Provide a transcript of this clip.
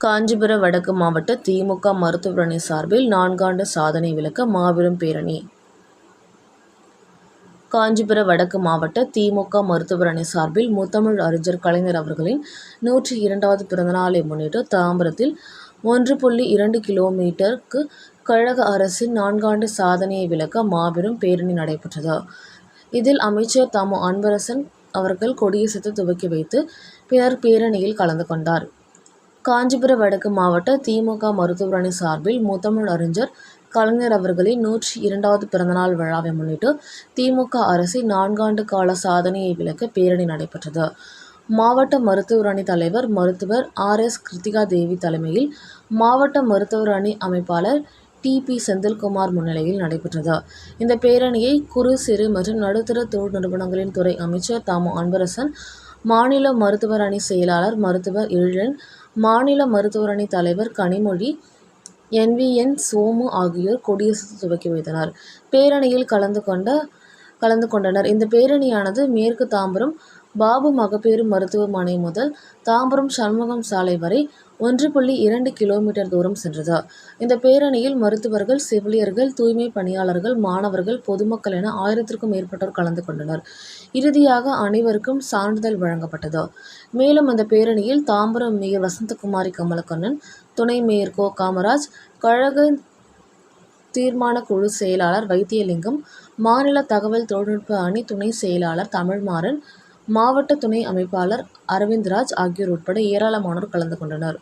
காஞ்சிபுரம் வடக்கு மாவட்ட திமுக மருத்துவர் அணி சார்பில் 4 ஆண்டு சாதனை விளக்க மாபெரும் பேரணி. காஞ்சிபுரம் வடக்கு மாவட்ட திமுக மருத்துவர் அணி சார்பில் முத்தமிழ் அறிஞர் கலைஞர் அவர்களின் 102வது பிறந்தநாளை முன்னிட்டு தாம்பரத்தில் 1.2 கிலோமீட்டருக்கு கழக அரசின் 4 ஆண்டு சாதனையை விளக்க மாபெரும் பேரணி நடைபெற்றது. இதில் அமைச்சர் தமு அன்பரசன் அவர்கள் கொடியசைத்து துவக்கி வைத்து பின்னர் பேரணியில் கலந்து கொண்டார். காஞ்சிபுரம் வடக்கு மாவட்ட திமுக மருத்துவர் அணி சார்பில் முத்தமிழ் அறிஞர் கலைஞர் அவர்களின் 102வது பிறந்தநாள் விழாவை முன்னிட்டு திமுக அரசின் 4 ஆண்டு கால சாதனையை விளக்க பேரணி நடைபெற்றது. மாவட்ட மருத்துவர் அணி தலைவர் மருத்துவர் RS கிருத்திகா தேவி தலைமையில் மாவட்ட மருத்துவர் அணி அமைப்பாளர் TP செந்தில்குமார் முன்னிலையில் நடைபெற்றது. இந்த பேரணியை குறு சிறு மற்றும் நடுத்தர தொழில் நிறுவனங்களின் துறை அமைச்சர் தமு அன்பரசன், மாநில மருத்துவர் அணி செயலாளர் மருத்துவர் எழிலன், மாநில மருத்துவர் அணி தலைவர் கனிமொழி, NVN சோமு ஆகியோர் கொடியசைத்து துவக்கி வைத்தனர். பேரணியில் கலந்து கொண்டனர். இந்த பேரணியானது மேற்கு தாம்பரம் பாபு மகப்பேறு மருத்துவமனை முதல் தாம்பரம் சண்முகம் சாலை வரை 1.2 கிலோமீட்டர் தூரம் சென்றது. இந்த பேரணியில் மருத்துவர்கள், செவிலியர்கள், தூய்மை பணியாளர்கள், மாணவர்கள், பொதுமக்கள் என 1000க்கும் மேற்பட்டோர் கலந்து கொண்டனர். இறுதியாக அனைவருக்கும் சான்றிதழ் வழங்கப்பட்டது. மேலும் இந்த பேரணியில் தாம்பரம் மேயர் வசந்தகுமாரி கமலக்கண்ணன், துணை மேயர் கோ. காமராஜ், கழக தீர்மான குழு செயலாளர் வைத்தியலிங்கம், மாநில தகவல் தொழில்நுட்ப அணி துணை செயலாளர் தமிழ்மாறன், மாவட்ட துணை அமைப்பாளர் அரவிந்த்ராஜ் ஆகியோர் உட்பட ஏராளமானோர் கலந்து கொண்டனர்.